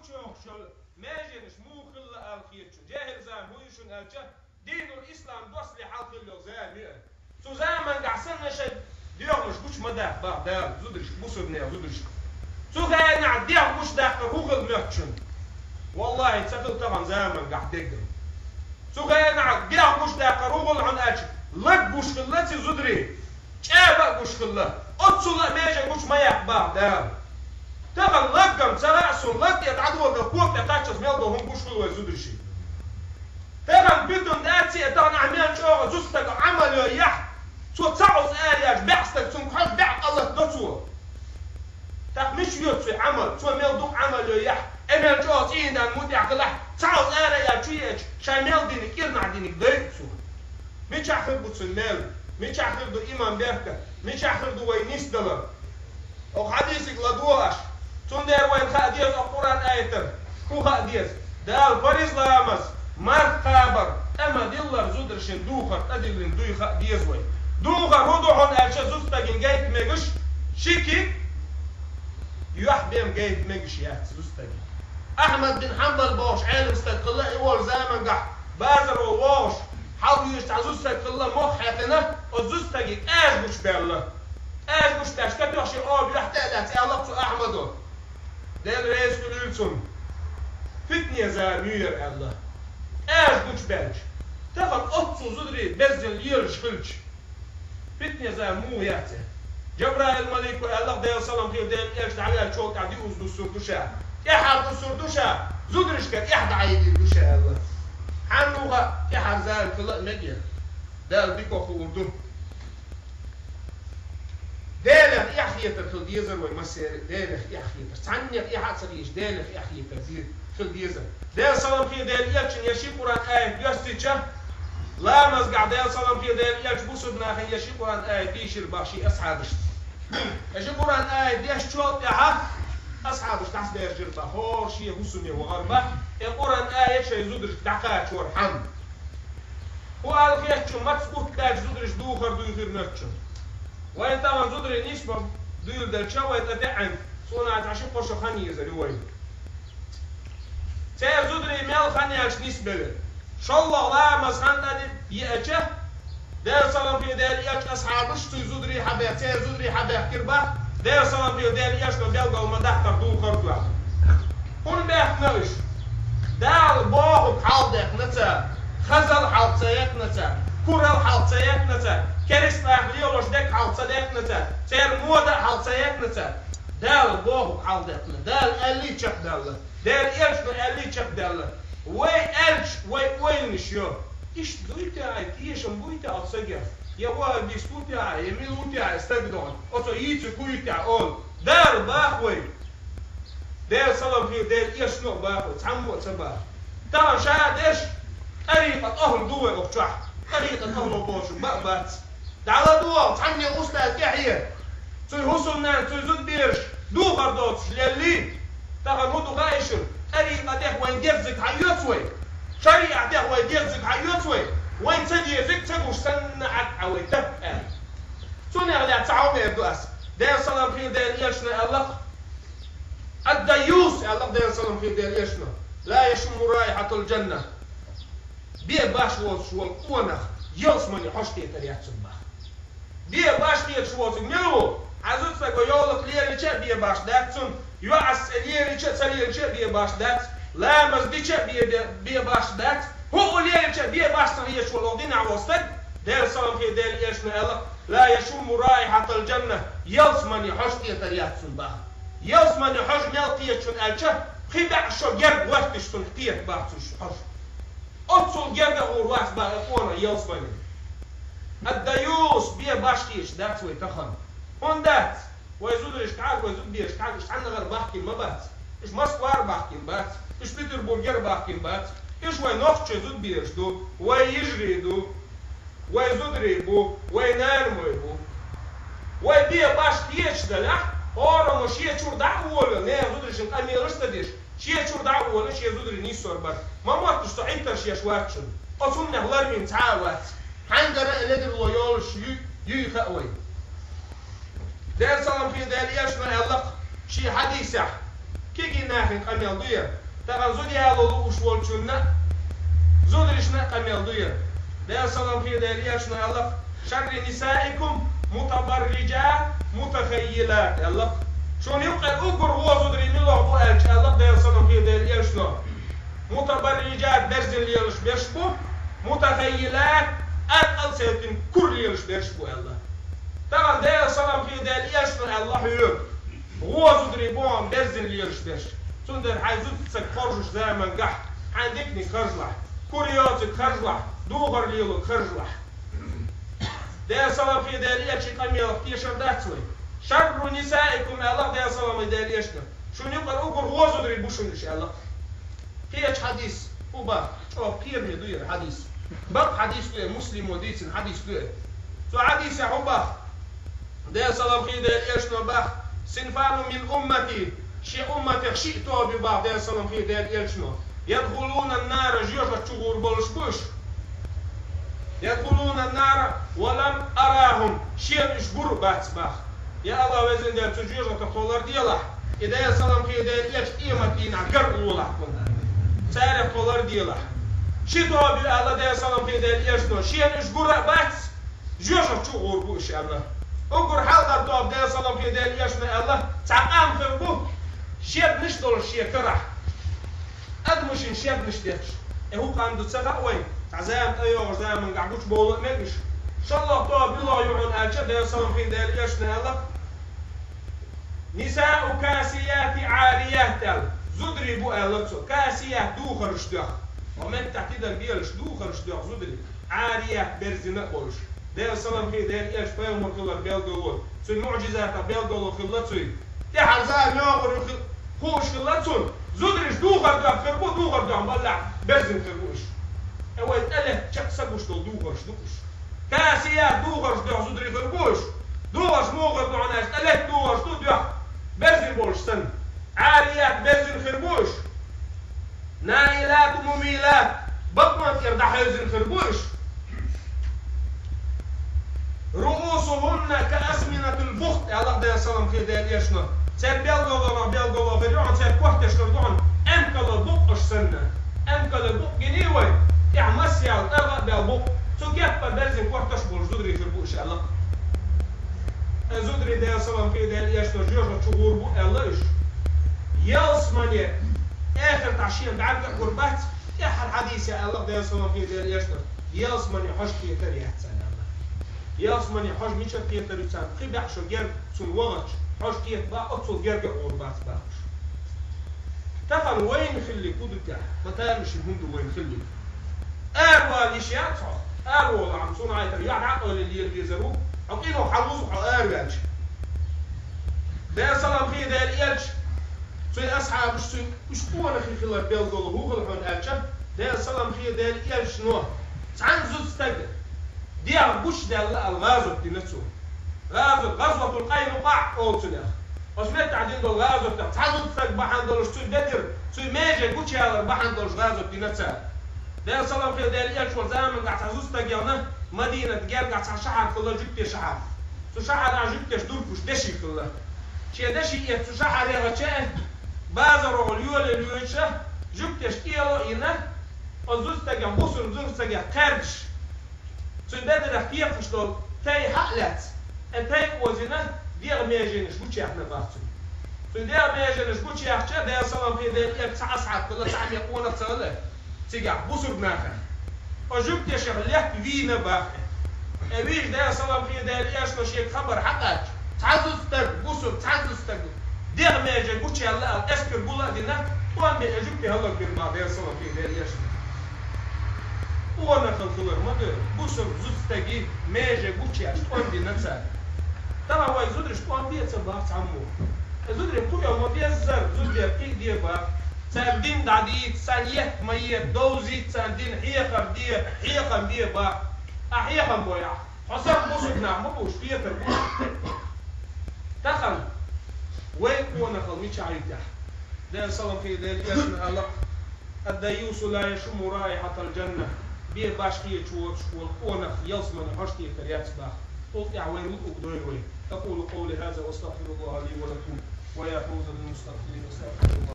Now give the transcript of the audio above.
شوخ شل ماجنش مو خل الخيتش جاهل زام هو يشون الجه دين الإسلام دوسلي حال خلو زامي سو زمان قعسنا شد ديوغ مش بوش مداخ بعد دال زودرش بوسبني زودرش سو كان عديها مش داخل روغل ميرتشن والله تسافر طبعا زمان قاعد تقدر سو كان عديها مش داخل روغل عن أجل لك بوش خلتي زودري شابك بوش خلة أتصل ماجن بوش ما يحبع دال تغل لقم ترأسون لك يتعدوا القوة يتعشز ميلدو هم بوش خلوة زودرشي تغل بدون داتي يتغن عميان شوغة زوستك عملوا يح سو تعوز آرياج بحثك سو محل بحث الله تدسوه تاك مش يوتسي عمل سو ميلدو عملوا يح اميان شوغة إينا المودع قلح تعوز آرياج شويج شاي ميل دينك إرنع دينك دايت سو ميش أخر بوتسن ميل ميش أخر دو إيمان بيركة ميش أخر دو وينيس دلر أو حديثك لدوش تندر وين خاديز القرآن آيتر كو خاديز دال فريز لامس مار قابر أما دلر زودرشن دوخر أدلن دوي خاديز وين دوخر هدوحن ألشا زوستاقين جايت ميغش شيكي يوح بيم جايت ميغش يات زوستاقين أحمد بن حنبل باش عالم استقلال إيوال زامن قح بازر وواش حاول يشتع زوستاق الله مخ حيثنا وزوستاقين آج بوش بيرلا آج بوش تاش كتوحشي أوب يحتاجات ألقصو أحمدو دل رئيس كلولسون فتنية زامير الله آج بوش بانش تفل أتصو زدري بزن ليرش خلش فتنية زامو يحته جبرائيل الملك الله ديال سلام خير ديال إيش تعالى تشوك عدي أوزدو السردوشا إحد السردوشا زدرش كان إحد عيدي الدوشا الله حنوغا إحد ذلك الله مجيا دال بيكو خوردو دالك يحيتر خل ديزر ويمسير دالك يحيتر تعنيك إحد سريش دالك يحيتر خل ديزر دال سلام خير ديال إيش يشي قرآن آية يستيجه لا مزقع ديال سلام خير ديال إيش بوسبنا خي يشي قرآن آية ديشير باشي أصحابش يشي قرآن آية ديش تشوط يحا أصحابش تحس دير جربا هور شي بوسمي وغربا القرآن آية شي زودرش دعقات ورحم هو الخيش ما تسبوت داج زودرش دوخر دوخر نرتشم وين طبعا زودري نيشبا دويل دالشا ويتدعم صنعت عشان قرشو خاني يزري وين سير زودري ميل خاني عش نسبله شاء الله لا مزخان دادي يأتشه دير سلام في دير إيش أصحابش توي زودري حبيت سير زودري حبيت كربا دير سلام في دير إيش نبيلقا ومدحتر دوخر دوا هون بيحت نوش دال باغ بحال ديك نتا خزل حال تسيك نتا كورل حال تسيك نتا كريس ناخليولوش ديك حال تسيك نتا سير مودا حال تسيك نتا دال باغ بحال ديك نتا دال ألي تشك دال دال إيش ألي تشك دال وي ألش وي نشيو إيش دويتا إيش مبويتا أتصجر يا واحد بيسكوتا يميلوتا استقدون أصو يتسكوتا أول دال باخوي دال سلام خير دال إيش نوع باخوي تعمو تبا طبعا شاهد إيش طريقة أهل دوة أختح طريقة أهل بوشو بقبات دعلا دوة تعني أستاذ كحية تسوي هسلنان تسوي زود بيرش دو بردوتش للي طبعا هدو غايشر طريقة ده وين جيرزك حيوتوي شريعة ده وين جيرزك حيوتوي وين تجي فيك تجوش سنعك أو تبقى سوني أغلى تعاومي يبدو أس دير سلام خير دير إيشنا الله الديوس الله دير سلام خير دير إيشنا لا يشم رائحة الجنة بيه باش شوال قونخ يلسمني حشتي تريات سباح بيه باش تيت شوال ميلو عزوز فاكو يولك ليريشة بيه باش داتسون يوعس ليريشة سليريشة بيه باش دات لا مزديشة بيه باش دات هو ليريشة بيه باش تريات شوال ودين عوستك دير سلام خير دير إيشنا الله لا يشم رائحة الجنة يلسمني حشتي تريات سباح يلسمني حش ميلقية شون ألشة خدع شو جرب وقتش تنقيت باحتش حش أتصل جرب ورواس بقونا يلسمني الديوس بيه باشتيش دات ويتخن هون دات ويزودرش تعال ويزود بيرش تعال إيش عنا غير بحكي ما بات إيش مسكوار بحكي بات إيش بيتربورجر بحكي بات إيش وين نخش يزود بيرش دو ويجري دو ويزودري بو وينارمو بو ويبيه باشتيش دلح هورا مش يشور دعوة نه زودرش نقامي رستديش شيء شور دعوة شيء زودري نيسور بس ما موت تستعين ترشيش واتشن أصلا نهلر من تعاوت حندر ندر ليال شيء يخوي ده سلام في ده ليش ما يلق شيء حديثة كي ناخن قميل ضير تغن زودي هالو وشوال شنا زودرشنا قميل ضير ده سلام في دارياشنا الله شر نسائكم متبرجات متخيلات الله شون يبقى أقر هو زودري ملوه بوالش الله ده سلام في دارياشنا متبرجات برزل يلش بيشبو متخيلات أقل سيتم كل يلش بيشبو الله طبعا ده سلام في دارياشنا الله يقول هو زودري بوان برزل يلش بيش سندر حيزود سك خرجش زي ما نجح عندكني خرجلح كوريوتك خرجلح دوغر ليلو خرجلح ده سلام في دارياشي قميل اختيشر داتسوي شر نسائكم الله ده سلام دارياشنا شو نقدر أقول هو زودري بوشن إن شاء الله هيك حديث هو بقى شوف كير مدير حديث بق حديث مسلم وديس حديث سو حديث يا حبا ده سلام في دارياشنا بقى سنفان من أمتي شيء أمتي شئتوا ببعض ده سلام في دارياشنا يدخلون النار جيوش شهور بولشبوش يدخلون النار ولم أراهم شيء إشبر باتسباخ يا الله وزن ده تجيوش تطولر دياله إذا يا سلام في دارياش إيمتين عقر أولحكم سعر طولر دياله شئتوا بالله ده سلام في دارياشنا شيء إشبر باتس جيوش شهور بوش الله أقول حالة الطواب ده سلام في دارياشنا الله تعقام خربوه شيء نشتغل شيء كرح أدمش إن شيء نشتغلش هو قام دتسقى وين عزام أيوة زي من قعدوش بقول مش إن شاء الله طواب الله يعون أجد ده سلام في دارياشنا الله نساء كاسيات عاريات زدري بو ألتو كاسيات دو خرج دخ ومن تحت البيلش دو خرج دخ زدري عاريات برزنا قولش ده سلام في دارياش فاهم مرتلا بيلدول سو المعجزات بيلدول خلصوي تحل زال يوغر خوش خلصون زدريش دو خرج دخ خربو دو خرج دخ مبلع برزن خربوش هو يتقله شك سبوش دو خرج دخش كاسيات دو خرج دخ زدري خربوش دو خرج موغر دعناش تقله دو خرج دخ برزن بولش سن عاريات برزن خربوش نائلات مميلات بطنت يردح يزن خربوش رؤوسهن كأسمنة البخت الله ده سلام في دارياشنا سير بيلغولا فريون سير كوحتش تردون أمكال البق السنة أمكال البق جنيوي يعمسيال أرغى بالبق سو كيف برزن كوحتش بول زدري خربوش الله زدري ده سلام في دارياشنا جوجة شهور بو الله إيش يلسمني آخر تعشين بعد قربات يحل حديث يا الله ده سلام في دارياشنا يلسمني حشكي تريحت سنة ياسمني حاج ميشا كيتر يسان قبح شو جر سون وغش حاج كيت با أتصل جرجع أوربات باش تفهم وين خلي كودك متى مش الهند وين خلي أروى ليشيات أروى عم صنع عيتر يعني عقل اللي يزروه عقينه حلوز أروى ده سلام خي ده الإيش سوي أصحاب مش قوة خي خلا بيلدول هو خلا أتشا ده سلام خي ده الإيش نوع عن زود استجد دي عبوش ده الغازو بتنسو غزوة القينقاع أوتنا وسمعت عدين دول غازو بتاع تعالوا بحان دول شتوي بدر شتوي ماجي قوتش هذا بحان دول غازو بتنسا ده صلام في داليال شو زمان قاعد تعزوز تجينا مدينة جاب قاعد شحر كله جبت شحر شو شحر جبتش دولفوش دشي كله شيء دشي شو شحر يا غشاه بازر واليول اليوشة جبتش كيلو إنه وزوز تجي بوسر زوز تجي قرش سو بدر اختيار دول تاي حقلت تاي وزنه دير ميجنش بوتشي احنا بارتو سو دير ميجنش بوتشي احنا ده صلاه في ده تسع ساعات كل ساعه يقونا تصله تيجا بوسر ناخه وجبت شغلات فينا باخ ابيش ده صلاه في ده ايش مش خبر حقك تعزز تك بوسر تعزز تك دير ميجن بوتشي الله اسكر بولا دينا وان جبت هلا بالما ده صلاه في ده ايش وانا خلصلر ما ده بوسر زوستاجي ماجي بوتشي اشتوان دي نفسها ترى هو يزود اشتوان دي تصبح عمو يزود يقول يوم بيزر زود يقي دي با ساندين دادي سانيه ميه دوزي ساندين حيقر دي حيقم دي با احيقم بويا حسب بوسنا ما بوش فيه تربوش دخل وين وانا خلمي شعيته ده صلاه في ده يسمع الله الديوس لا يشم رائحه الجنه بيه باشكيه تشوش والقونة يلسمن حشتي كريات باخ قلت يا وين أقول قولي هذا واستغفر الله لي ولكم ويفوز بالمستغفرين.